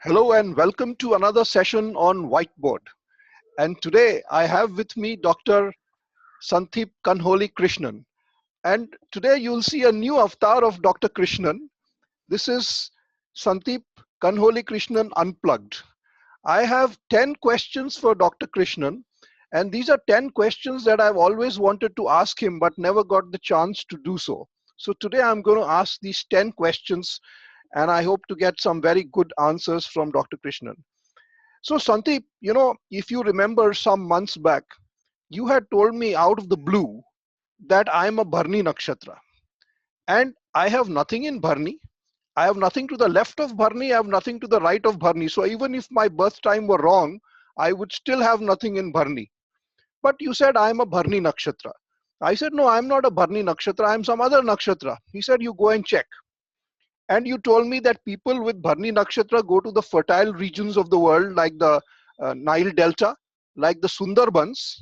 Hello and welcome to another session on Whiteboard. And today I have with me Dr. Santhip Kanholy Krishnan. And today you'll see a new avatar of Dr. Krishnan. This is Santhip Kanholy Krishnan Unplugged. I have 10 questions for Dr. Krishnan. And these are 10 questions that I've always wanted to ask him but never got the chance to do so. So today I'm going to ask these 10 questions and I hope to get some very good answers from Dr. Krishnan. So Sandeep, if you remember some months back, you had told me out of the blue that I'm a Bharni Nakshatra. And I have nothing in Bharni. I have nothing to the left of Bharni. I have nothing to the right of Bharni. So even if my birth time were wrong, I would still have nothing in Bharni. But you said I'm a Bharni Nakshatra. I said, no, I'm not a Bharni Nakshatra. I'm some other Nakshatra. He said, you go and check. And you told me that people with Bharni Nakshatra go to the fertile regions of the world, like the Nile Delta, like the Sundarbans.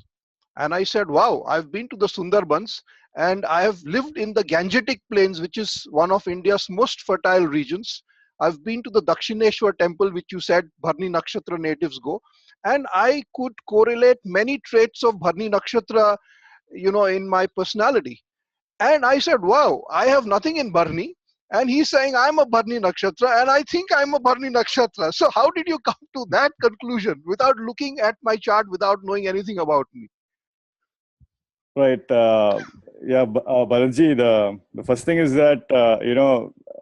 And I said, wow, I've been to the Sundarbans and I have lived in the Gangetic Plains, which is one of India's most fertile regions. I've been to the Dakshineshwar temple, which you said Bharni Nakshatra natives go. And I could correlate many traits of Bharni Nakshatra, in my personality. And I said, wow, I have nothing in Bharni. And he's saying, I'm a Bharni Nakshatra, and I think I'm a Bharni Nakshatra. So how did you come to that conclusion without looking at my chart, without knowing anything about me? Right. Bharatji, the first thing is that,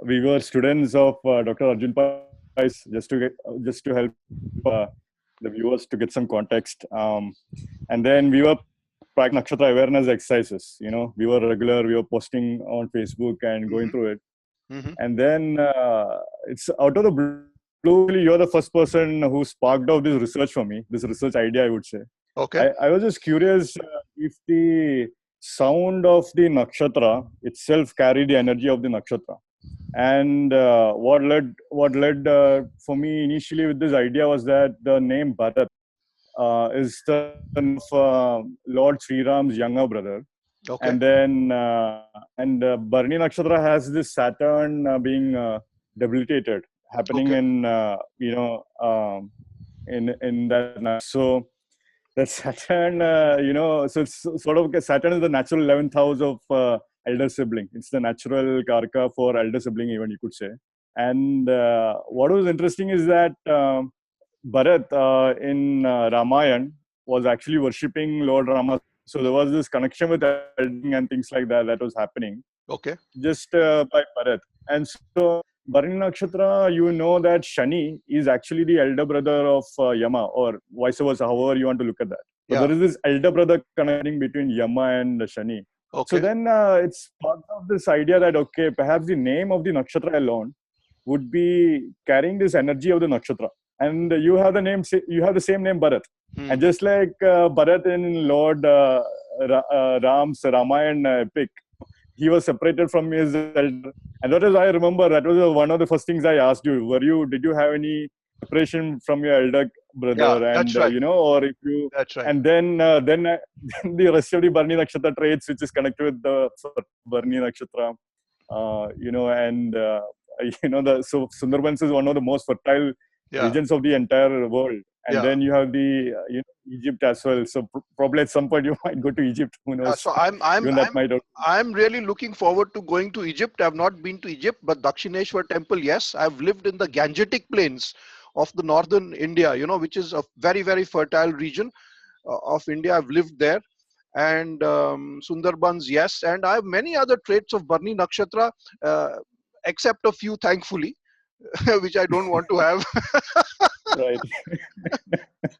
we were students of Dr. Arjun Pais, just to help the viewers to get some context. And then we were practicing Nakshatra awareness exercises. We were regular, we were posting on Facebook and going through it. And then it's out of the blue, you're the first person who sparked out this research for me, this research idea, I would say. Okay. I was just curious if the sound of the nakshatra itself carried the energy of the nakshatra. And what led for me initially with this idea was that the name Bharat is the name of Lord Sri Ram's younger brother. Okay. And then Bharni Nakshatra has this Saturn being debilitated happening in in that night. So that Saturn, so it's sort of Saturn is the natural 11th house of elder sibling. It's the natural karka for elder sibling, even you could say. And what was interesting is that Bharat in Ramayana was actually worshipping Lord Rama. So there was this connection with elding and things like that was happening. Okay. Just by Bharat. And so Bharni Nakshatra, you know that Shani is actually the elder brother of Yama, or vice versa, however you want to look at that. So there is this elder brother connecting between Yama and Shani. Okay. So then it's part of this idea that, okay, perhaps the name of the nakshatra alone would be carrying this energy of the nakshatra. And you have the same name Bharat. And just like Bharat in Lord Ram's Ramayana epic, he was separated from his elder. And that is, I remember, that was one of the first things I asked you. Did you have any separation from your elder brother? Yeah, and, that's right. or if you, that's right. And then the rest of the Bharni Nakshatra traits, which is connected with the Bharni Nakshatra, so Sundarbans is one of the most fertile regions of the entire world. And then you have the Egypt as well. So probably at some point you might go to Egypt. Who knows? So I'm really looking forward to going to Egypt. I've not been to Egypt, but Dakshineshwar temple, yes. I've lived in the Gangetic Plains of the northern India, which is a very, very fertile region of India. I've lived there. And Sundarbans, yes. And I have many other traits of Bharni Nakshatra, except a few, thankfully, which I don't want to have. Right.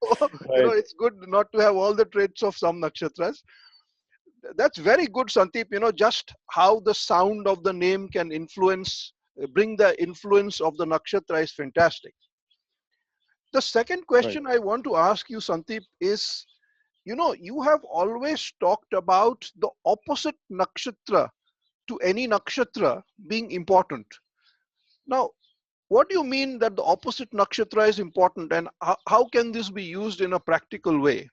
So, it's good not to have all the traits of some nakshatras. That's very good, Sandeep. Just how the sound of the name can bring the influence of the nakshatra is fantastic. The second question I want to ask you, Sandeep, is, you have always talked about the opposite nakshatra to any nakshatra being important. Now, what do you mean that the opposite nakshatra is important, and how can this be used in a practical way?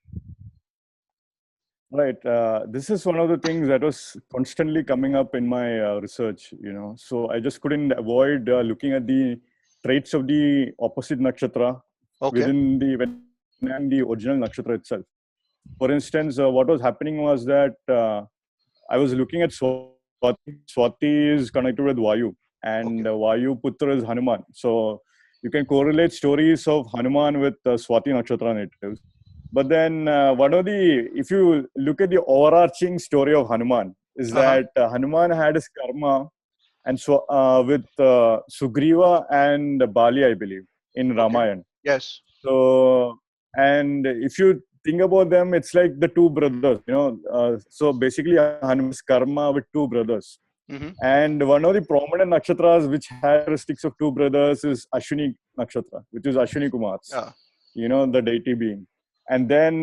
Right. This is one of the things that was constantly coming up in my research, So I just couldn't avoid looking at the traits of the opposite nakshatra Okay. within the original nakshatra itself. For instance, what was happening was that I was looking at Swati. Swati is connected with Vayu, and Okay. Vayu Putra is Hanuman. So you can correlate stories of Hanuman with Swati nakshatra natives. But then if you look at the overarching story of Hanuman, is Uh-huh. that Hanuman had his karma and so with Sugriva and Bali, I believe, in Okay. Ramayana. Yes. So, and if you think about them, it's like the two brothers, so basically, Hanuman's karma with two brothers. Mm-hmm. And one of the prominent nakshatras which had characteristics of two brothers is Ashwini nakshatra, which is Ashwini Kumars, Yeah. the deity being. And then,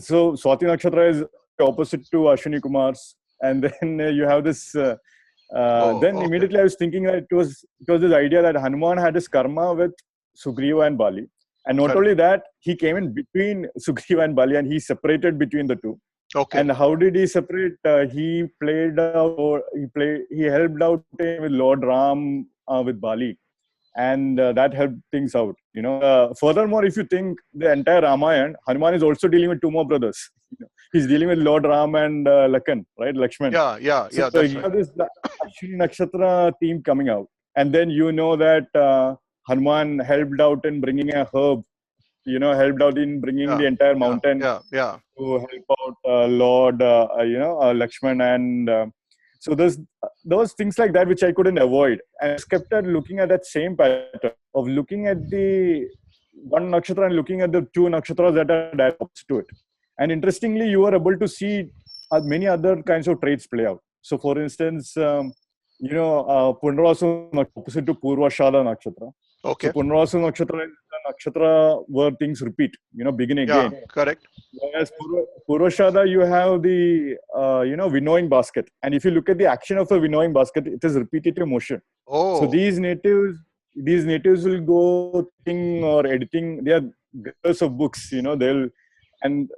so Swati nakshatra is opposite to Ashwini Kumars. And then you have this. Oh, Then okay. immediately I was thinking that it was this idea that Hanuman had his karma with Sugriva and Bali, and not Correct. only that, he came in between Sugriva and Bali, and he separated between the two. Okay. And how did he separate? He played out, or he helped out with Lord Ram with Bali, and that helped things out. Furthermore, if you think the entire Ramayana, Hanuman is also dealing with two more brothers. He's dealing with Lord Ram and Lakan, right? Lakshman. Yeah. Yeah. So Yeah. That's you right. have this Ashwini Nakshatra theme coming out, and then that Hanuman helped out in bringing a herb. Helped out in bringing Yeah. the entire Yeah. mountain Yeah. Yeah. to help out Lord, Lakshman, and so there was things like that which I couldn't avoid, and I just kept on looking at that same pattern of looking at the one nakshatra and looking at the two nakshatras that are direct opposite to it. And interestingly, you are able to see many other kinds of traits play out. So, for instance, Punarvasu opposite to Purvashada nakshatra. So Okay. Punarvasu nakshatra is the nakshatra where things repeat, begin Yeah. again. Correct. Whereas Purvashada, you have the winnowing basket, and if you look at the action of a winnowing basket, it is repetitive motion. So Oh. these natives will go thinking or editing. They are girls of books, they'll and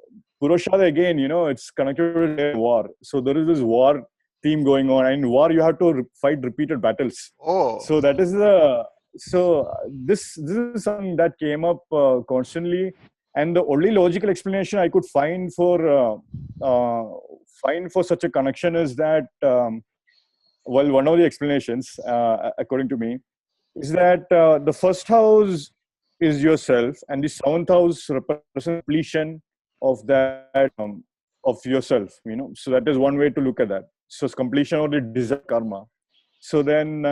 Purvashada again, it's connected with war. So there is this war theme going on, and in war you have to fight repeated battles. Oh. So that is the so this is something that came up constantly, and the only logical explanation I could uh, find for such a connection is that one of the explanations, according to me, is that the first house is yourself, and the seventh house represents completion of that of yourself. So that is one way to look at that. So it's completion of the desire karma. So then,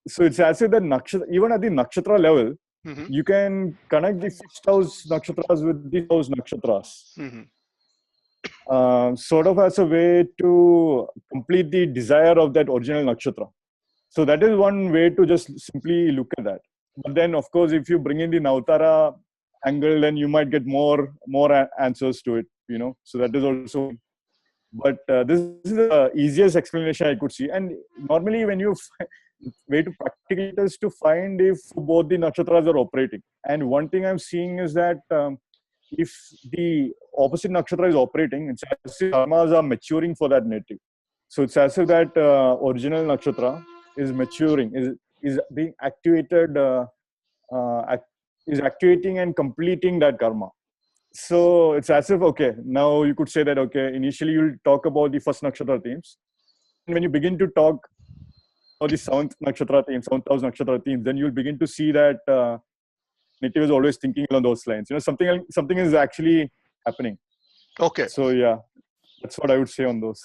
so it's as if the nakshatra, even at the nakshatra level, Mm-hmm. you can connect the first house nakshatras with the house nakshatras, Mm-hmm. sort of as a way to complete the desire of that original nakshatra. So that is one way to just simply look at that. But then, of course, if you bring in the Navtara angle, then you might get more answers to it. So that is also. But this is the easiest explanation I could see. And normally, when you way to practically it is to find if both the nakshatras are operating. And one thing I'm seeing is that if the opposite nakshatra is operating, it's as if karmas are maturing for that native. So it's as if that original nakshatra is maturing, is being activated, uh, act, is activating and completing that karma. So it's as if, okay, now you could say that, okay, initially you'll talk about the first nakshatra themes. And when you begin to talk about the seventh nakshatra theme, 7,000 nakshatra themes, then you'll begin to see that native is always thinking along those lines. Something is actually happening. Okay. So yeah, that's what I would say on those.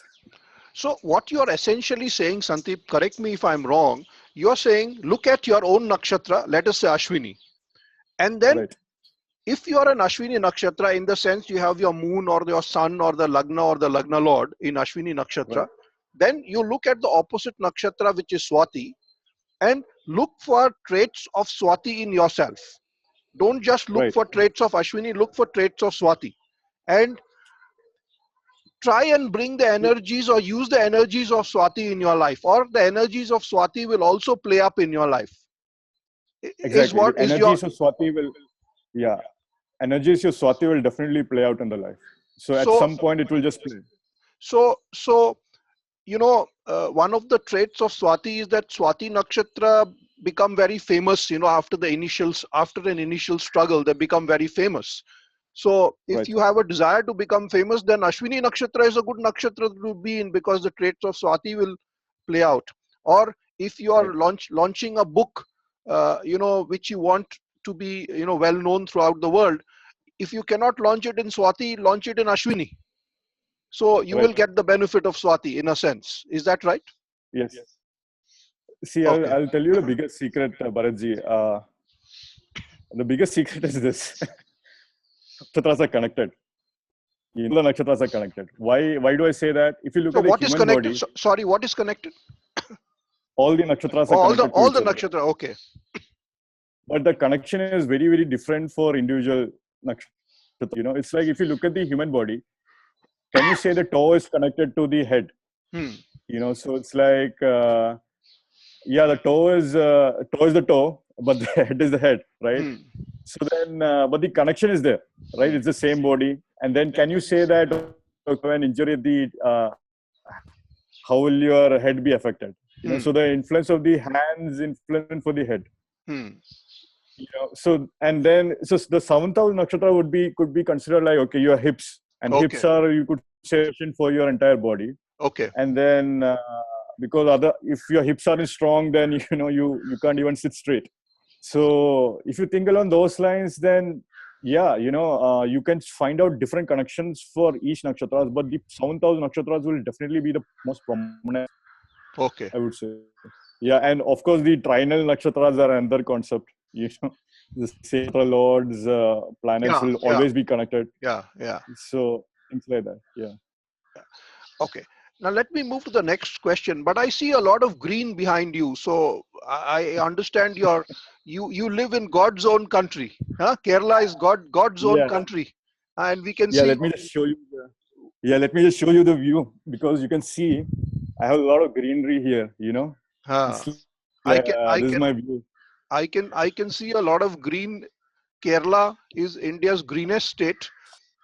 So what you are essentially saying, Sandeep, correct me if I'm wrong, you're saying look at your own nakshatra, let us say Ashwini. And then Right. if you are an Ashwini nakshatra, in the sense you have your moon or your sun or the Lagna Lord in Ashwini nakshatra, Right. then you look at the opposite nakshatra, which is Swati, and look for traits of Swati in yourself. Don't just look Right. for traits of Ashwini, look for traits of Swati. And try and bring the energies or use the energies of Swati in your life, or the energies of Swati will also play up in your life. Is Exactly. The what is your energies of Swati will, yeah, energies of Swati will definitely play out in the life. So at so some point it will just play. so one of the traits of Swati is that Swati nakshatra become very famous, after an initial struggle, they become very famous. So if Right. you have a desire to become famous, then Ashwini Nakshatra is a good nakshatra to be in, because the traits of Swati will play out. Or if you are Right. launching a book, which you want to be, well known throughout the world, if you cannot launch it in Swati, launch it in Ashwini. So you will Right. get the benefit of Swati in a sense. Is that right? Yes. See, Okay. I'll tell you the biggest secret, Bharatji. The biggest secret is this: nakshatras are connected. The nakshatras are connected. Why do I say that? If you look So at the what is human connected? body, Sorry, what is connected? all the nakshatras Oh, are connected to all each the other. nakshatra. Okay. But the connection is very, very different for individual nakshatras. It's like if you look at the human body, can you say the toe is connected to the head? Hmm. So it's like, yeah, the toe is the toe, but the head is the head, right? Hmm. So then, but the connection is there, right? Hmm. It's the same body. And then can you say that, okay, when injury at the how will your head be affected? Hmm. So the influence of the hands influence for the head. Hmm. So and then so the seventh house nakshatra could be considered like, okay, your hips, and hips Okay. are, you could say, for your entire body. Okay. And then because if your hips aren't strong, then you can't even sit straight. So if you think along those lines, then yeah, you can find out different connections for each nakshatras, but the seventh house nakshatras will definitely be the most prominent, Okay. I would say. Yeah, and of course the trinal nakshatras are another concept. The same lords, planets Yeah. will Yeah. always be connected. Yeah. Yeah. So things like that. Yeah. Okay. Now let me move to the next question. But I see a lot of green behind you. So I understand you live in God's own country. Huh? Kerala is God's own Yeah. country, and we can Yeah. see. Let me just show you. Let me just show you the view, because you can see I have a lot of greenery here. Uh, It's like, I can I this is can my view. I can see a lot of green. Kerala is India's greenest state,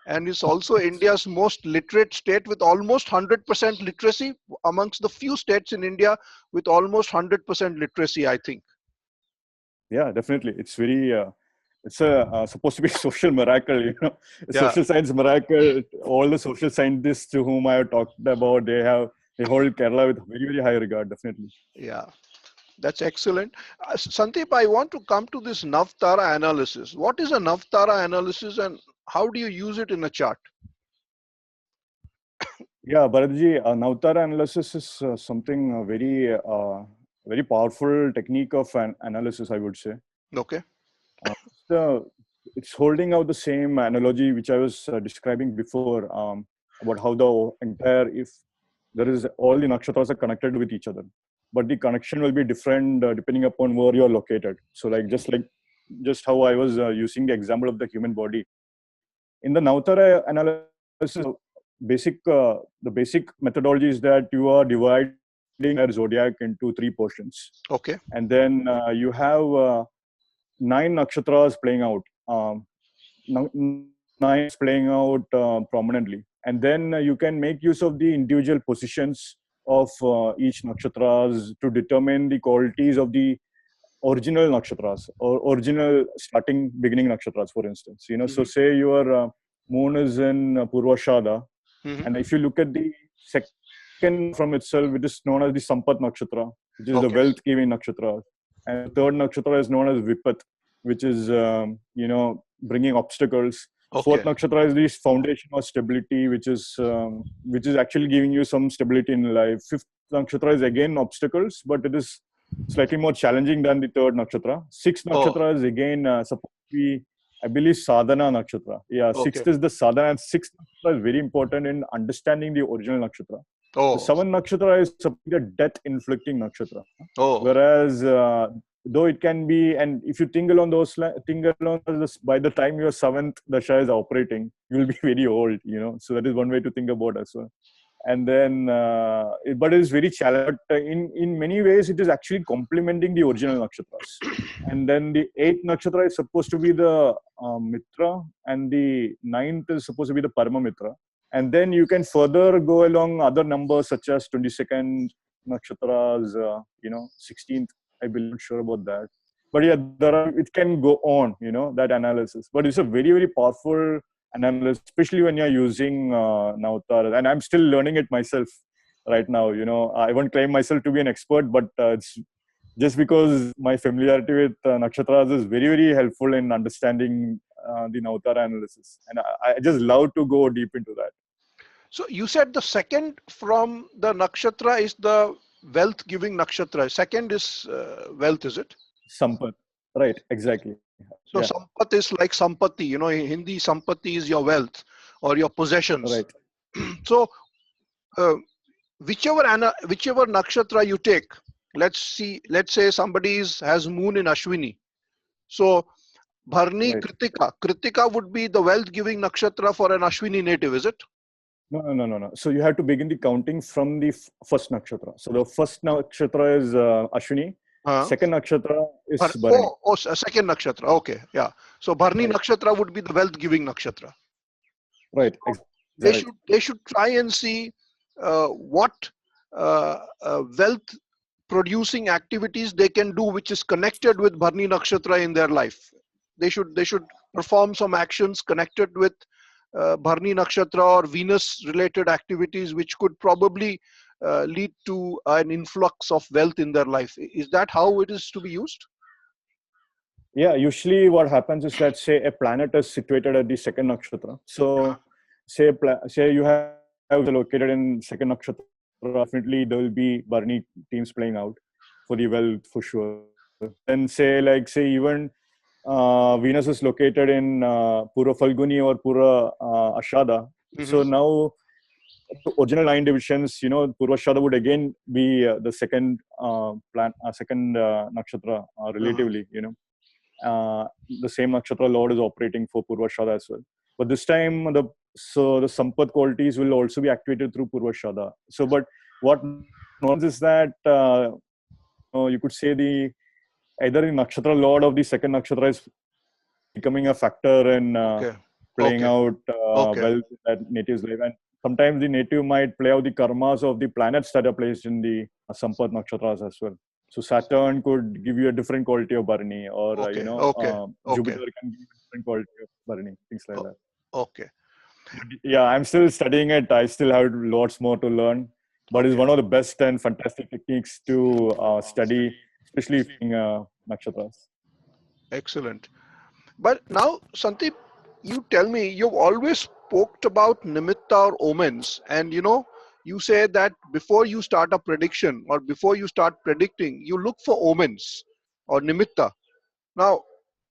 and is also India's most literate state, with almost 100% literacy, amongst the few states in India with almost 100% literacy, I think. Yeah, definitely. It's supposed to be a social miracle. A Yeah, social science miracle. All the social scientists to whom I have talked about, they hold Kerala with very, very high regard. Definitely. yeah, that's excellent. Sandeep, I want to come to this Navtara analysis. What is a Navtara analysis, and how do you use it in a chart? Yeah, Bharatji, Navtara analysis is something very powerful technique of an analysis, I would say. Okay. It's, it's holding out the same analogy which I was describing before, about how the entire, if there is, all the nakshatras are connected with each other, but the connection will be different depending upon where you are located. So just how I was using the example of the human body. In the Navtara analysis, the basic methodology is that you are dividing your zodiac into three portions, Okay. and then you have nine nakshatras playing out. Nine playing out prominently, and then you can make use of the individual positions of each nakshatras to determine the qualities of the original nakshatras, or original starting beginning nakshatras, for instance. So Hmm. say your moon is in Purvashada, Hmm. and if you look at the second from itself, it is known as the Sampat Nakshatra, which is the Okay. wealth giving nakshatra. And the third nakshatra is known as Vipat, which is, bringing obstacles. Fourth Okay. nakshatra is the foundation of stability, which is actually giving you some stability in life. Fifth nakshatra is again obstacles, but it is slightly more challenging than the third nakshatra. Sixth Oh. nakshatra is again supposed to be, I believe, sadhana nakshatra. Yeah, Okay. sixth is the sadhana, and sixth nakshatra is very important in understanding the original nakshatra. The Oh. seventh nakshatra is a death inflicting nakshatra. Oh. Whereas, though it can be, and if you think along this, by the time your seventh dasha is operating, you will be very old. So that is one way to think about as well. And then, but it is very challenging. But in many ways, it is actually complementing the original nakshatras. And then the eighth nakshatra is supposed to be the Mitra, and the ninth is supposed to be the Parama Mitra. And then you can further go along other numbers such as 22nd nakshatras, 16th. I believe. I'm not sure about that. But yeah, it can go on, that analysis. But it's a very, very powerful analysis, especially when you're using Navtar. And I'm still learning it myself right now. I won't claim myself to be an expert, but it's just because my familiarity with Nakshatras is very, very helpful in understanding the Navtar analysis. And I just love to go deep into that. So you said the second from the nakshatra is the wealth giving nakshatra. Second is wealth, is it? Sampat. Right, exactly. So Yeah, sampat is like sampati, in Hindi, sampati is your wealth or your possessions. right. So uh, whichever nakshatra you take, let's say somebody has moon in Ashwini. So Bharni Right. Kritika would be the wealth giving nakshatra for an Ashwini native, is it? No. So you have to begin the counting from the first nakshatra. So the first nakshatra is Ashwini. Uh, Second nakshatra is Bharani. second nakshatra. Okay, yeah. So Bharni Right. nakshatra would be the wealth giving nakshatra. Right. So Exactly. Right. they should try and see what wealth producing activities they can do which is connected with Bharni nakshatra in their life. They should perform some actions connected with Bharni nakshatra or Venus related activities which could probably lead to an influx of wealth in their life. Is that how it is to be used? Yeah. Usually, what happens is that, say a planet is situated at the second nakshatra. So say you have located in second nakshatra. Definitely, there will be Bharani teams playing out for the wealth for sure. Then say even Venus is located in Pura Falguni or Pura Ashada. So Hmm. now the original 9 divisions, Purvashada would again be the second second nakshatra Uh-huh. relatively. The same nakshatra lord is operating for Purvashada as well. But this time the Sampat qualities will also be activated through Purvashada. So, but what happens is that you could say either the nakshatra lord of the second nakshatra is becoming a factor in Okay. playing Okay. out Okay. well in that native's life. And sometimes the native might play out the karmas of the planets that are placed in the Sampat nakshatras as well. So Saturn could give you a different quality of Bharani, or Okay. Okay. Okay. Jupiter can give you a different quality of Bharani, things like O- that. Okay. But yeah, I'm still studying it. I still have lots more to learn, but it's Okay. one of the best and fantastic techniques to study, especially in nakshatras. Excellent. But now, Santip, you tell me, you've always spoke about nimitta or omens, and you say that before you start a prediction or before you start predicting, you look for omens or nimitta. Now,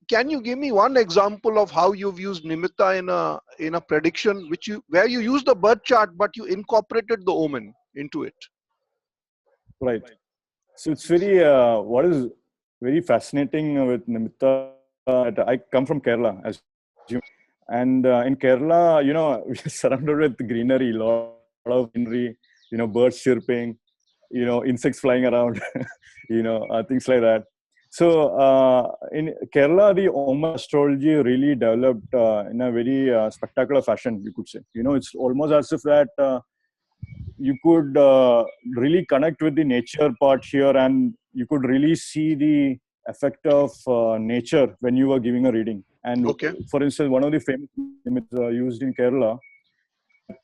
can you give me one example of how you've used nimitta in a prediction, where you use the birth chart but you incorporated the omen into it? Right. So it's very what is very fascinating with Nimitta. I come from Kerala, as you, and in Kerala, we're surrounded with greenery, lot of greenery, birds chirping, insects flying around, things like that. So in Kerala, the Oman astrology really developed in a very spectacular fashion, you could say. It's almost as if that. You could really connect with the nature part here, and you could really see the effect of nature when you were giving a reading. And Okay. for instance, one of the famous images used in Kerala,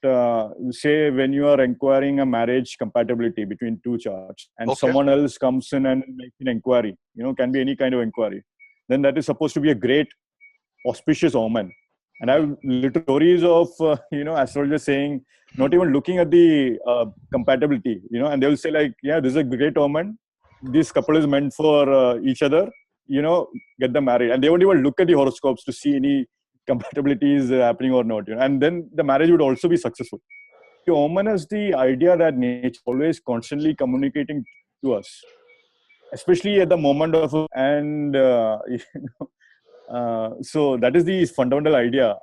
that say when you are inquiring a marriage compatibility between two charts and Okay. someone else comes in and makes an inquiry, can be any kind of inquiry, then that is supposed to be a great auspicious omen. And I have little stories of astrologers saying, not even looking at the compatibility, and they will say like, yeah, this is a great omen. This couple is meant for each other. Get them married, and they won't even look at the horoscopes to see any compatibilities happening or not. And then the marriage would also be successful. The omen is the idea that nature is always constantly communicating to us, especially at the moment of and so that is the fundamental idea,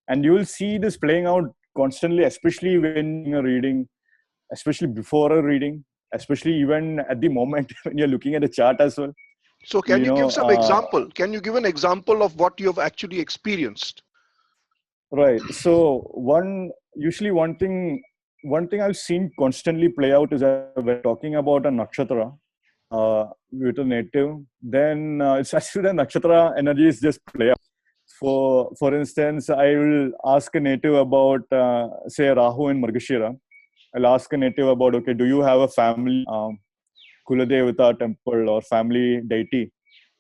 and you will see this playing out constantly, especially when you're reading, especially before a reading, especially even at the moment when you're looking at the chart as well. So can you you give know some uh, example? Can you give an example of what you have actually experienced? right. So one thing I've seen constantly play out is that when talking about a nakshatra, with a native, then it's actually the nakshatra energies just play out. For instance, I will ask a native about, say, Rahu in Margashira. I'll ask a native about, okay, do you have a family Kuladevata temple or family deity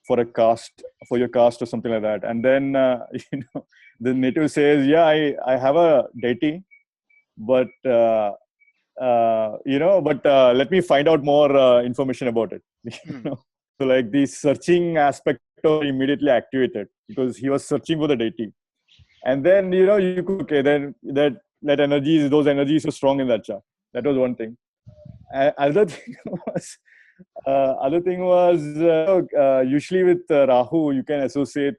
for a caste, for your caste or something like that? And then, the native says, yeah, I have a deity, but, let me find out more information about it. Hmm. So like the searching aspect of immediately activated because he was searching for the deity. And then, you could, okay, then that energies, those energies were strong in that chart. That was one thing. Other thing was, usually with Rahu, you can associate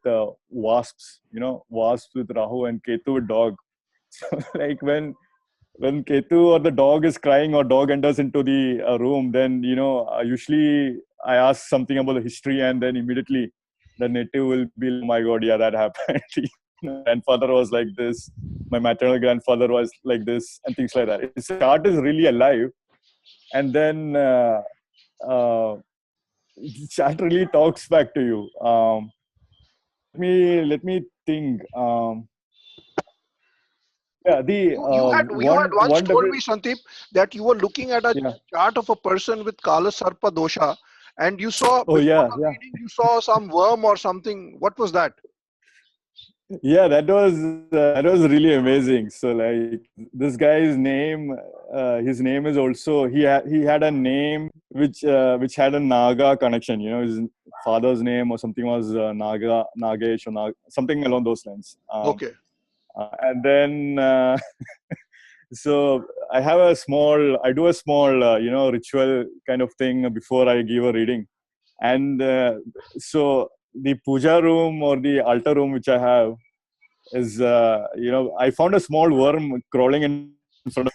wasps, wasps with Rahu and Ketu with dog. So like when Ketu or the dog is crying or dog enters into the room, then, usually I ask something about the history and then immediately the native will be, oh my God, yeah, that happened. Grandfather was like this. My maternal grandfather was like this and things like that. It's the chart is really alive. And then uh, the chart really talks back to you. Let me think. Yeah, the You had once one told different. me, Santip, that you were looking at a Yeah. chart of a person with Kala Sarpa dosha, and you saw Oh before yeah, the yeah. reading you saw some worm or something. What was that? Yeah, that was really amazing. So like this guy's name, his name is also he had a name which had a Naga connection. His father's name or something was Nagesh or something along those lines. Okay. And then so I do a small ritual kind of thing before I give a reading, and so the puja room or the altar room which I have is I found a small worm crawling in front of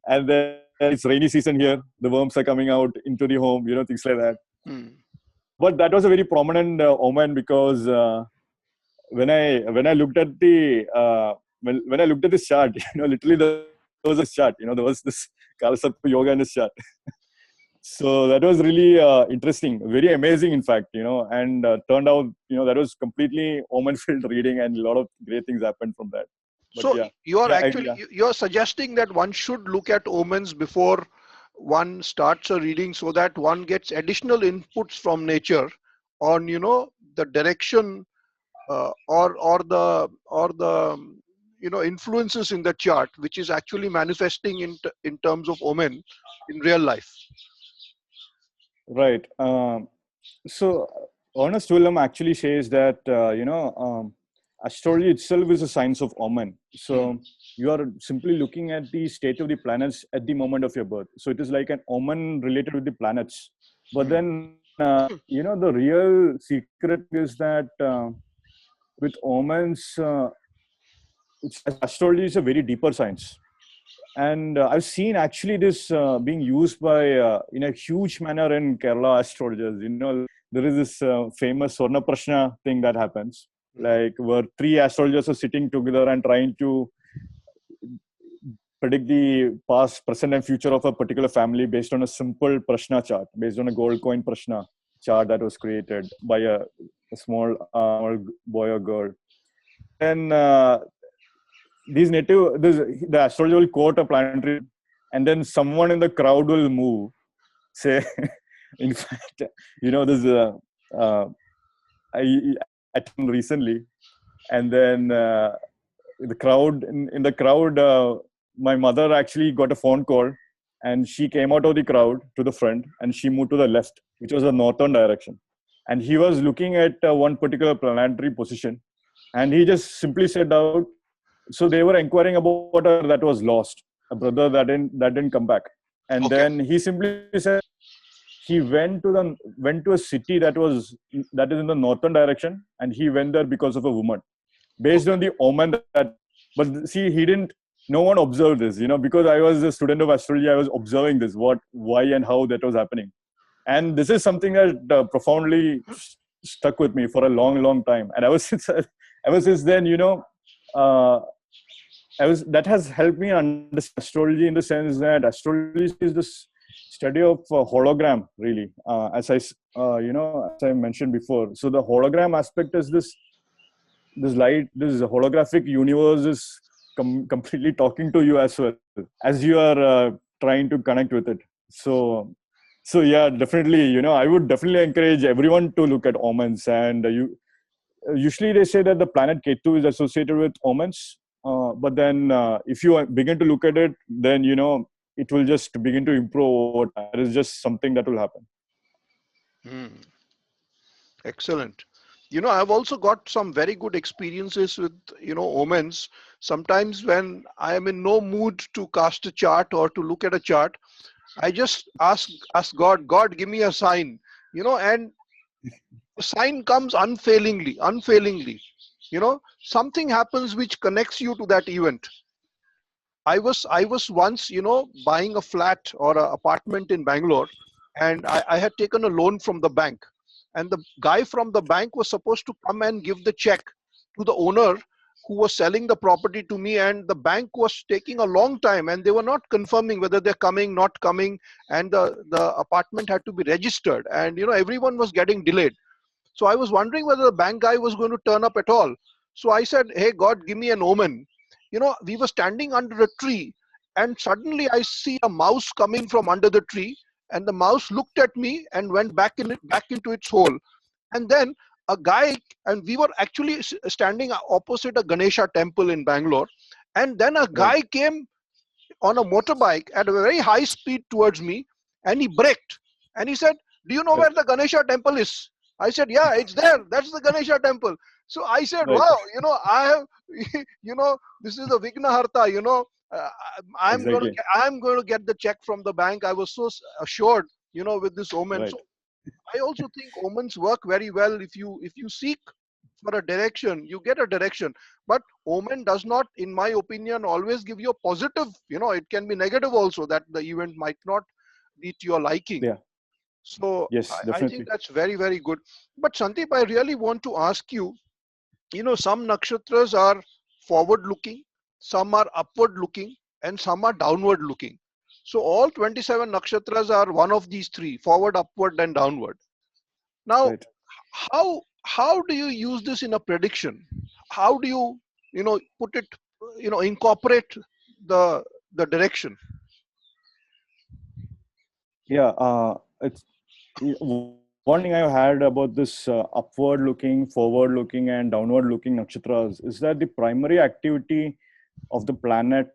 and then it's rainy season here, the worms are coming out into the home, things like that. Hmm. But that was a very prominent omen because when I looked at the when I looked at this chart, literally there was a chart, there was this Kalasarpa yoga in this chart. So that was really interesting, very amazing, in fact, and turned out, that was completely omen-filled reading, and a lot of great things happened from that. But So yeah, you are yeah, actually you're suggesting that one should look at omens before one starts a reading, so that one gets additional inputs from nature on the direction, or the influences in the chart, which is actually manifesting in terms of omen in real life. right. So Ernest Willem actually says that astrology itself is a science of omen. Hmm. So you are simply looking at the state of the planets at the moment of your birth. So it is like an omen related with the planets. But Hmm. then the real secret is that with omens, astrology is a very deeper science. And I've seen actually this being used by in a huge manner in Kerala astrologers. There is this famous Swarna Prashna thing that happens, Hmm. like where three astrologers are sitting together and trying to predict the past, present, and future of a particular family based on a simple Prashna chart, based on a gold coin Prashna chart that was created by a small boy or girl. Then the astrologer will quote a planetary, and then someone in the crowd will move. Say, in fact, this uh, I attended one recently, and then in the crowd, my mother actually got a phone call, and she came out of the crowd to the front, and she moved to the left, which was the northern direction, and he was looking at one particular planetary position, and he just simply said out. So they were inquiring about a brother that was lost, a brother that didn't come back, and Okay. then he simply said he went to a city that is in the northern direction, and he went there because of a woman, based Okay. on the omen that. But see, he didn't. No one observed this, because I was a student of astrology. I was observing this, why, and how that was happening, and this is something that profoundly stuck with me for a long, long time. And ever since then, uh, that has helped me understand astrology in the sense that astrology is this study of hologram, really. As I mentioned before. So the hologram aspect is this light, this holographic universe is completely talking to you as well as you are trying to connect with it. So yeah, definitely. I would definitely encourage everyone to look at omens. And usually they say that the planet Ketu is associated with omens. But then if you begin to look at it, then it will just begin to improve over time. That is just something that will happen. Hmm. Excellent. I've also got some very good experiences with, omens. Sometimes when I am in no mood to cast a chart or to look at a chart, I just ask God, God, give me a sign, and the sign comes unfailingly. Something happens which connects you to that event. I was once, buying a flat or an apartment in Bangalore, and I had taken a loan from the bank, and the guy from the bank was supposed to come and give the check to the owner who was selling the property to me, and the bank was taking a long time, and they were not confirming whether they're coming, not coming, and the apartment had to be registered, and everyone was getting delayed. So I was wondering whether the bank guy was going to turn up at all. So I said, hey, God, give me an omen. We were standing under a tree, and suddenly I see a mouse coming from under the tree, and the mouse looked at me and went back into its hole. And then a guy, and we were actually standing opposite a Ganesha temple in Bangalore. And then a Right. guy came on a motorbike at a very high speed towards me, and he braked, and he said, do you know Right. where the Ganesha temple is? I said, yeah, it's there, that's the Ganesha temple. So I said, Right. wow, I have this is the Vignaharta. uh, Exactly. I'm going to get the check from the bank. I was so assured, with this omen. Right. So I also think omens work very well. If you seek for a direction, you get a direction. But omen does not, in my opinion, always give you a positive. It can be negative also, that the event might not be to your liking. Yeah. So Yes, I think definitely. that's very, very good. But Sandeep, I really want to ask you, some nakshatras are forward looking, some are upward looking, and some are downward looking. So all 27 nakshatras are one of these three: forward, upward, and downward. Now, Right. how do you use this in a prediction? How do you, put it, incorporate the the direction? Yeah. One thing I've heard about this upward looking, forward looking, and downward looking nakshatras is that the primary activity of the planet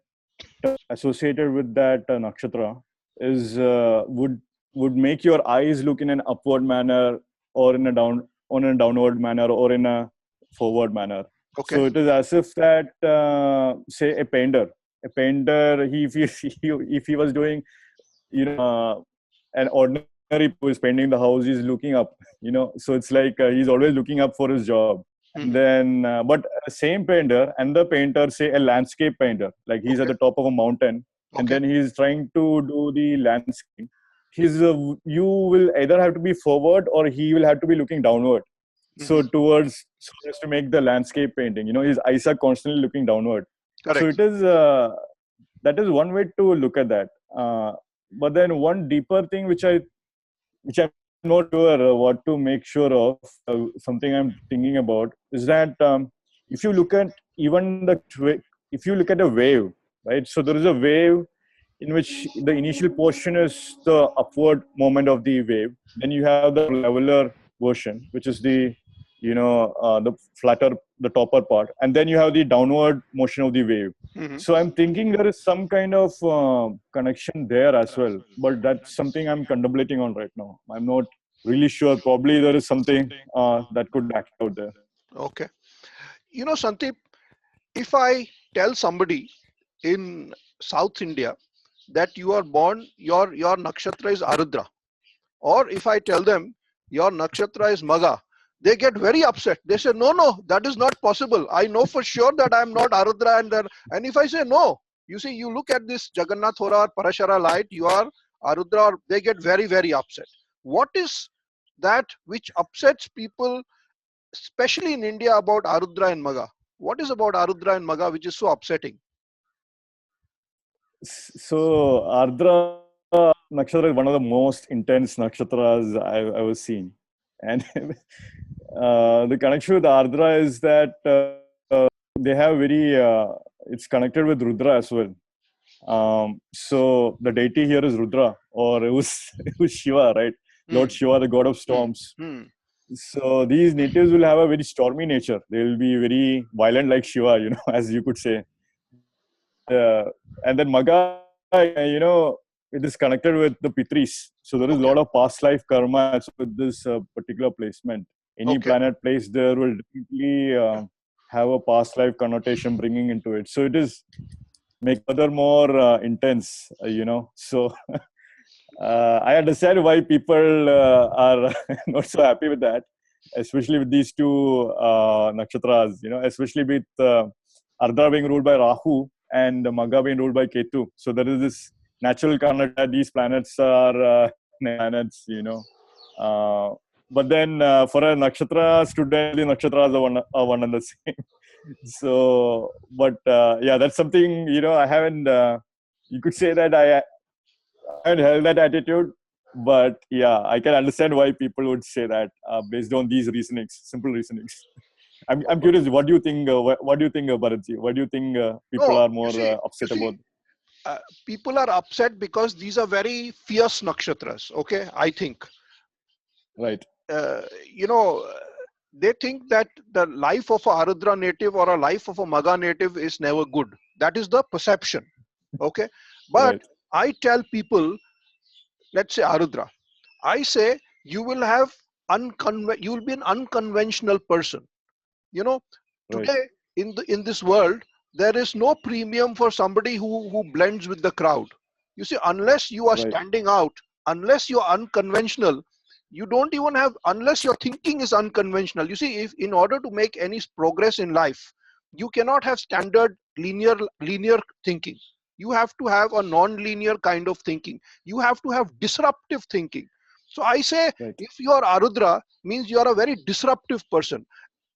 associated with that nakshatra is would make your eyes look in an upward manner, or in a downward manner, or in a forward manner. Okay. So it is as if that say a painter, he if he was doing, an ordinary person who is painting the house is looking up, so it's like he's always looking up for his job. And Hmm. then but same painter, and the painter, say a landscape painter, like he's at Okay. the top of a mountain, and Okay. then he's trying to do the landscape. You will either have to be forward, or he will have to be looking downward, so Hmm. towards, so as to make the landscape painting, his eyes are constantly looking downward. So Correct. it is that is one way to look at that. But then one deeper thing which I'm not sure what to make sure of, something I'm thinking about, is that if you look at even if you look at a wave, right? So there is a wave in which the initial portion is the upward moment of the wave. Then you have the leveler version, which is the flatter, the topper part, and then you have the downward motion of the wave. Hmm. So I'm thinking there is some kind of connection there as well, but that's something I'm contemplating on right now. I'm not really sure. Probably there is something that could act out there. Okay. Sandeep, if I tell somebody in South India that you are born, your nakshatra is Arudra, or if I tell them your nakshatra is Maga, they get very upset. They say, no, no, that is not possible. I know for sure that I am not Arudra. And if I say no, you see, you look at this Jagannath Hora or Parashara light, you are Arudra, or they get very, very upset. What is that which upsets people, especially in India, about Arudra and Maga? What is about Arudra and Maga which is so upsetting? So Ardra, nakshatra is one of the most intense nakshatras I was seeing. And the connection with Ardra is that they have very, it's connected with Rudra as well. So the deity here is Rudra, or it was, it was Shiva, right? Hmm. Lord Shiva, the god of Hmm. storms. Hmm. So these natives will have a very stormy nature. They will be very violent like Shiva, as you could say. And then Maga, it is connected with the Pitris. So there is a Okay. lot of past life karma also with this particular placement. Any Okay. planet placed there will definitely have a past life connotation bringing into it. So it is make further more intense, So I understand why people are not so happy with that, especially with these two nakshatras, especially with Ardha being ruled by Rahu and Magha being ruled by Ketu. So there is this natural connection that these planets are planets, But then for a nakshatra student, the nakshatras are one and the same. So, but yeah, that's something, I haven't, you could say that I haven't held that attitude, but yeah, I can understand why people would say that based on these reasonings, simple reasonings. I'm curious. What do you think? What do you think, Bharatji? What do you think people No, are you more see, you upset see, about? uh, people are upset because these are very fierce nakshatras. Okay, I think. Right, Uh, you know, they think that the life of a Arudra native or a life of a Maga native is never good. That is the perception. Okay, but right, I tell people, let's say Arudra, I say you will have you will be an unconventional person. You know, right, today in this world there is no premium for somebody who blends with the crowd. You see, unless you are right, standing out, unless you're unconventional, you don't even have, unless your thinking is unconventional. You see, if in order to make any progress in life, you cannot have standard linear thinking. You have to have a non-linear kind of thinking. You have to have disruptive thinking. So I say, right, if you are Arudra, means you are a very disruptive person.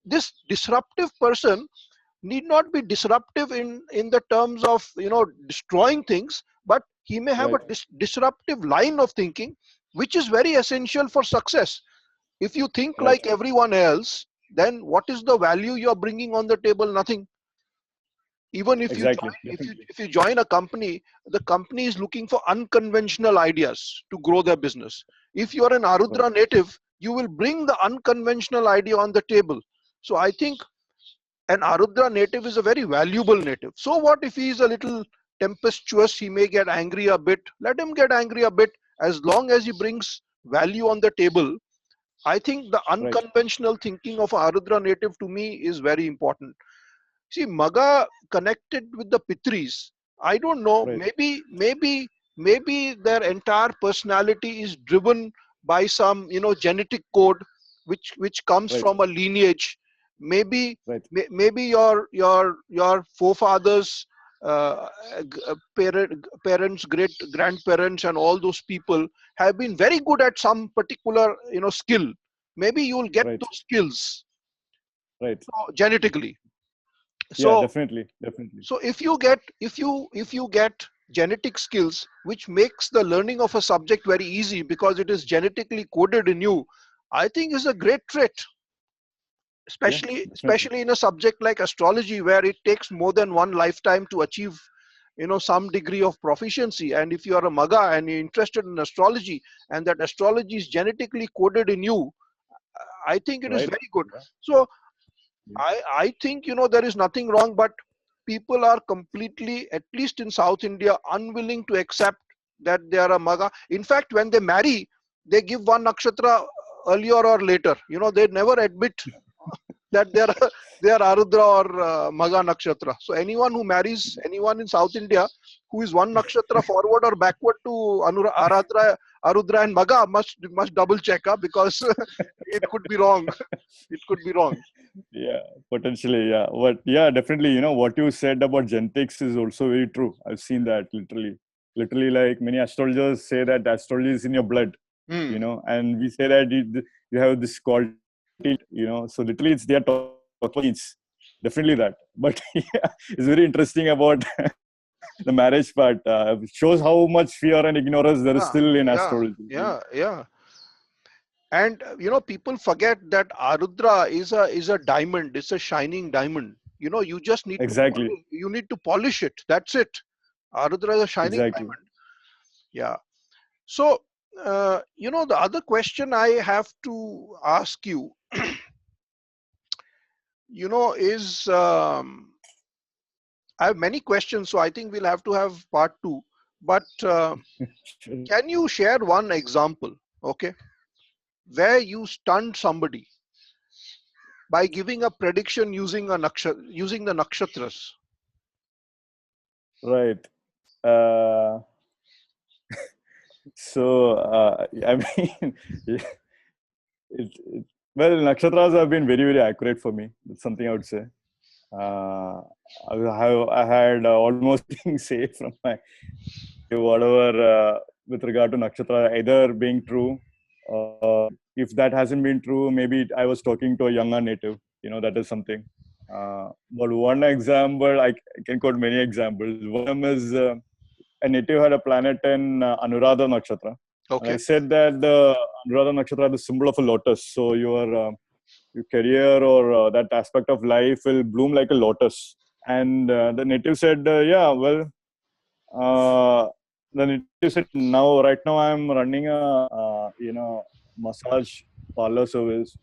This disruptive person need not be disruptive in the terms of destroying things, but he may have a right, disruptive line of thinking, which is very essential for success. If you think right. like everyone else, then what is the value you are bringing on the table? Nothing. Even if you join, Exactly, if you definitely. if you join a company, the company is looking for unconventional ideas to grow their business. If you are an Right, Arudra native, you will bring the unconventional idea on the table. So I think an Arudra native is a very valuable native. So what if he is a little tempestuous? He may get angry a bit. Let him get angry a bit. As long as he brings value on the table, I think the right, unconventional thinking of a Arudra native to me is very important. See, Maga connected with the Pitris. I don't know. right, Maybe their entire personality is driven by some genetic code, which comes right, from a lineage. Maybe right, maybe your forefathers, parents, great grandparents, and all those people have been very good at some particular skill. Maybe you will get right, those skills right. genetically. Yeah, So definitely, definitely. so if you get genetic skills which makes the learning of a subject very easy because it is genetically coded in you, I think is a great trait, Yeah, definitely. especially in a subject like astrology where it takes more than one lifetime to achieve some degree of proficiency. And if you are a Maga and you're interested in astrology and that astrology is genetically coded in you, I think it is Right. very good. Yeah. So Yeah. I think there is nothing wrong, but people are completely, at least in South India, unwilling to accept that they are a Maga. In fact, when they marry, they give one nakshatra earlier or later. They never admit that they are they are Arudra or Maga nakshatra. So anyone who marries anyone in South India who is one nakshatra forward or backward to Arudra and Maga must double check, because it could be wrong. It could be wrong. Yeah, potentially, yeah. But yeah, definitely, what you said about genetics is also very true. I've seen that literally. Literally, like many astrologers say that astrology is in your blood, Hmm. and we say that you have this quality, so literally it's their talk genes. Definitely that. But yeah, it's very interesting about the marriage part shows how much fear and ignorance there is Yeah, still in yeah, astrology. yeah. And people forget that Arudra is a diamond. It's a shining diamond. You just need to Exactly, polish it. That's it. Arudra is a shining exactly. diamond. Yeah. So the other question I have to ask you, is I have many questions, so I think we'll have to have part two. But Sure. can you share one example, okay, where you stunned somebody by giving a prediction using the nakshatras? Right. Uh, I mean, yeah, it, well, nakshatras have been very, very accurate for me. That's something I would say. Uh, I had almost everything safe from my whatever with regard to nakshatra either being true, or if that hasn't been true, maybe I was talking to a younger native. That is something. But one example, I can quote many examples. One of them is a native had a planet in Anuradha Nakshatra. And I Okay. said that the Anuradha Nakshatra is the symbol of a lotus. So your career or that aspect of life will bloom like a lotus. And the native said, yeah, well, the native said, right now I'm running a, massage parlor service.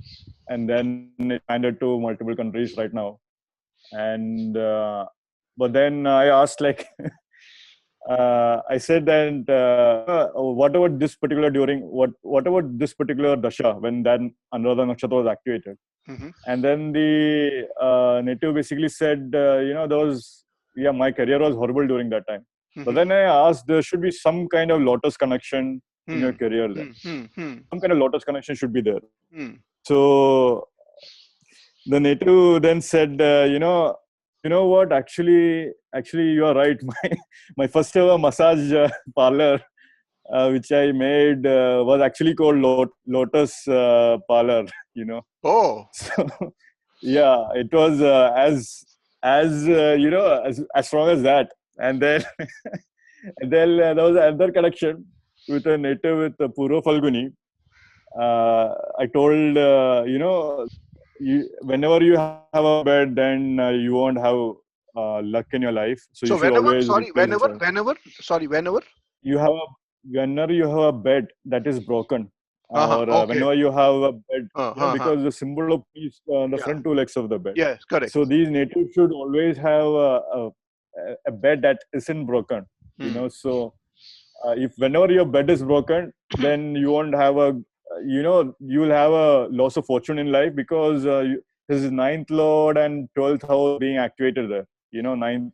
And then it expanded to multiple countries right now. And, but then I asked, like, I said that what about this particular what about this particular dasha when that Anuradha Nakshatra was activated, Hmm. and then the native basically said, there was my career was horrible during that time. But Hmm. then I asked, there should be some kind of lotus connection in your Hmm. career. Then Hmm. Hmm. Hmm. some kind of lotus connection should be there. Hmm. So the native then said, you know what? Actually, you are right. My first ever massage parlor, which I made, was actually called Lotus Parlor. You know, Oh. so yeah, it was as strong as that. And then and then there was another connection with a native with Puro Falguni. I told whenever you have a bed, then you won't have luck in your life. So you So should whenever, always sorry, replace the whenever. you have a whenever you have a bed that is broken, Uh-huh. or Okay. whenever you have a bed, Uh-huh. because the symbol of peace on the Yeah. front two legs of the bed. Yes. Correct. So these natives should always have a bed that isn't broken. Hmm. So if whenever your bed is broken, then you won't have you will have a loss of fortune in life, because his ninth lord and 12th house being activated there. Ninth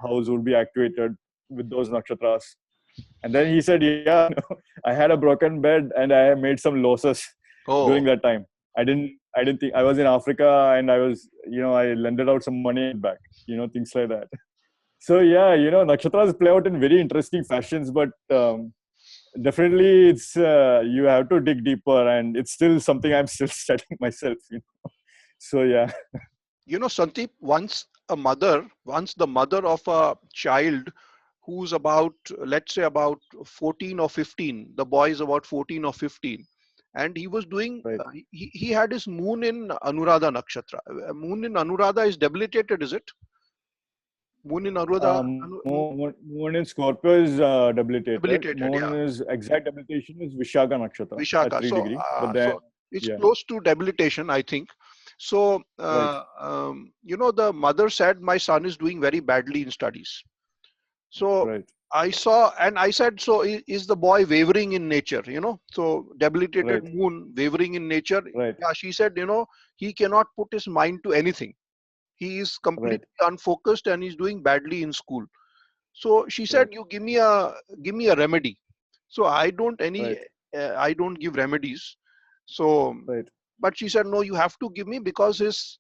house would be activated with those nakshatras. And then he said, yeah, I had a broken bed and I made some losses during Oh. that time. I didn't think. I was in Africa, and I was, I lended out some money back, things like that. So yeah, nakshatras play out in very interesting fashions, but definitely it's you have to dig deeper, and it's still something I'm still studying myself. So yeah. Sandeep, once the mother of a child who's about, let's say, about 14 or 15, the boy is about 14 or 15, and he was doing, Right. he had his moon in Anuradha Nakshatra. Moon in Anuradha is debilitated, is it? Moon in Anuradha, Moon in Scorpio is debilitated. debilitated, Moon yeah. is exact debilitation is Vishaka Nakshatra at Vishaka. 3 degree. But then, So it's yeah, close to debilitation, I think. So, right, the mother said, my son is doing very badly in studies. So right, I said, so is the boy wavering in nature? So debilitated right, moon, wavering in nature. right, Yeah, she said, he cannot put his mind to anything. He is completely right, unfocused and he's doing badly in school. So she said, right, you give me a remedy. So right, I don't give remedies. So, right, but she said, no, you have to give me, because his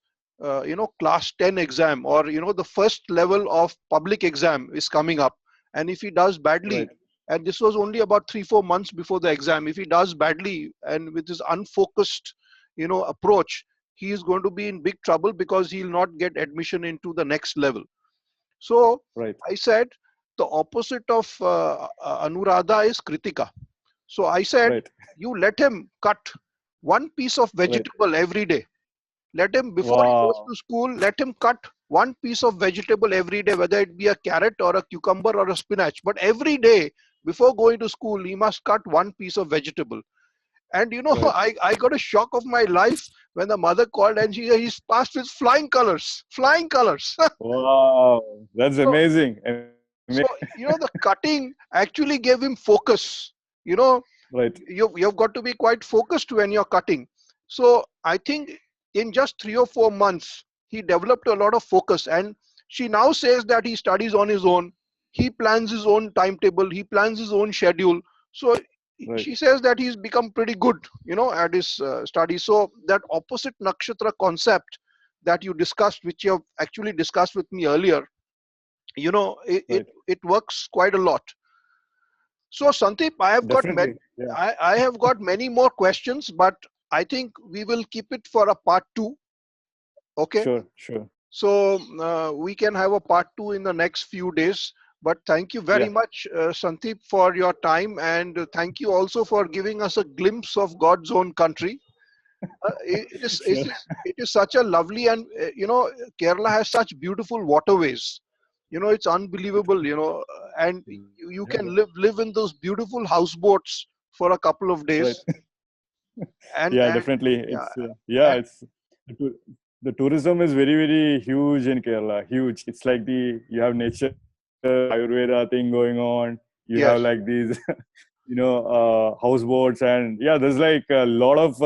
class 10 exam, or the first level of public exam is coming up. And if he does badly, right, and this was only about 3-4 months before the exam, if he does badly and with his unfocused approach, he is going to be in big trouble, because he'll not get admission into the next level. So right, I said, the opposite of Anuradha is Kritika. So I said, Right. you let him cut one piece of Right. vegetable every day. Let him, before he goes Wow. to school, let him cut one piece of vegetable every day, whether it be a carrot or a cucumber or a spinach. But every day, before going to school, he must cut one piece of vegetable. And Right. I got a shock of my life when the mother called and he's passed with flying colors. Flying colors. Wow. That's So, amazing. so the cutting actually gave him focus. You know, Right. you've got to be quite focused when you're cutting. So I think in just 3 or 4 months, he developed a lot of focus. And she now says that he studies on his own. He plans his own timetable. He plans his own schedule. So Right. she says that he's become pretty good, at his studies. So that opposite nakshatra concept that you discussed, which you have actually discussed with me earlier, it, Right. it, it works quite a lot. So Sandeep, Definitely. Yeah. I have got many more questions, but I think we will keep it for a part two. Okay. Sure. Sure. So we can have a part two in the next few days. But thank you very Yeah. much, Sandeep, for your time, and thank you also for giving us a glimpse of God's own country. Sure. It is such a lovely, and Kerala has such beautiful waterways. It's unbelievable. And you Yeah. can live in those beautiful houseboats for a couple of Right. days. And Yeah. Definitely. yeah, It's yeah. and, It's the, tou- the tourism is very very huge in Kerala. Huge. It's like you have nature Ayurveda thing going on. You have yes. like these houseboats, and yeah, there's like a lot of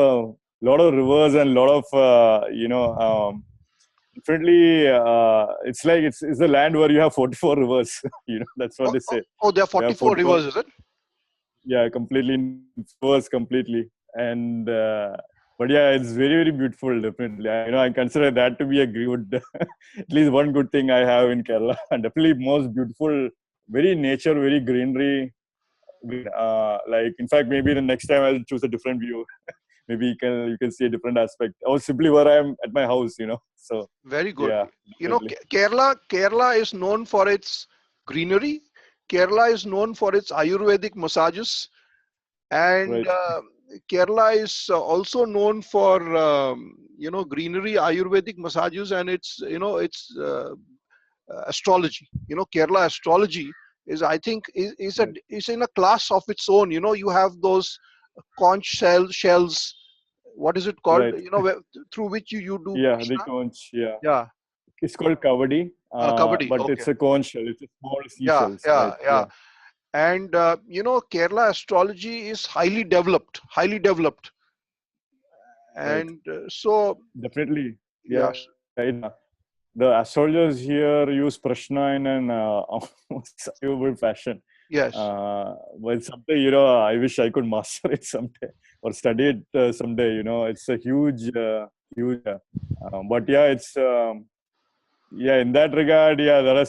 rivers and lot of differently it's like it's the land where you have 44 rivers. That's what Oh, they oh, say. oh, there are You have 44 44, rivers, is it? yeah, completely rivers completely. And but yeah, it's very very beautiful. Definitely, I consider that to be a good at least one good thing I have in Kerala. And definitely most beautiful, very nature, very greenery. Like in fact, maybe the next time I'll choose a different view. Maybe you can see a different aspect, or simply where I am at my house. So Very good. yeah, definitely. Kerala is known for its greenery. Kerala is known for its Ayurvedic massages, and Right. Kerala is also known for greenery, Ayurvedic massages, and it's astrology. Kerala astrology is, I think, Right. is in a class of its own. You have those conch shells. What is it called? Right. Through which you do Yeah, the Krishna. conch. Yeah, Yeah, it's called kavadi, kabaddi. but Okay. it's a conch shell. It's a small Yeah, seashells. yeah, Right. yeah. Yeah. And Kerala astrology is highly developed, highly developed. Right. And so Definitely. Yeah. yes, The astrologers here use Prashna in an almost unbelievable fashion. yes. But someday, I wish I could master it someday or study it someday. It's a huge. But yeah, it's yeah. In that regard, yeah, there are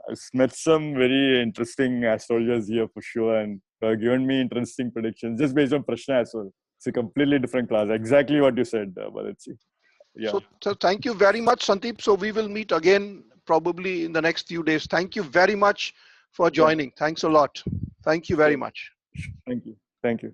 I've met some very interesting astrologers here for sure, and given me interesting predictions just based on Prashna as well. It's a completely different class. Exactly what you said, Bharat. Yeah. So thank you very much, Sandeep. So we will meet again probably in the next few days. Thank you very much for Sure. joining. Thanks a lot. Thank you very Sure. much. Thank you. Thank you.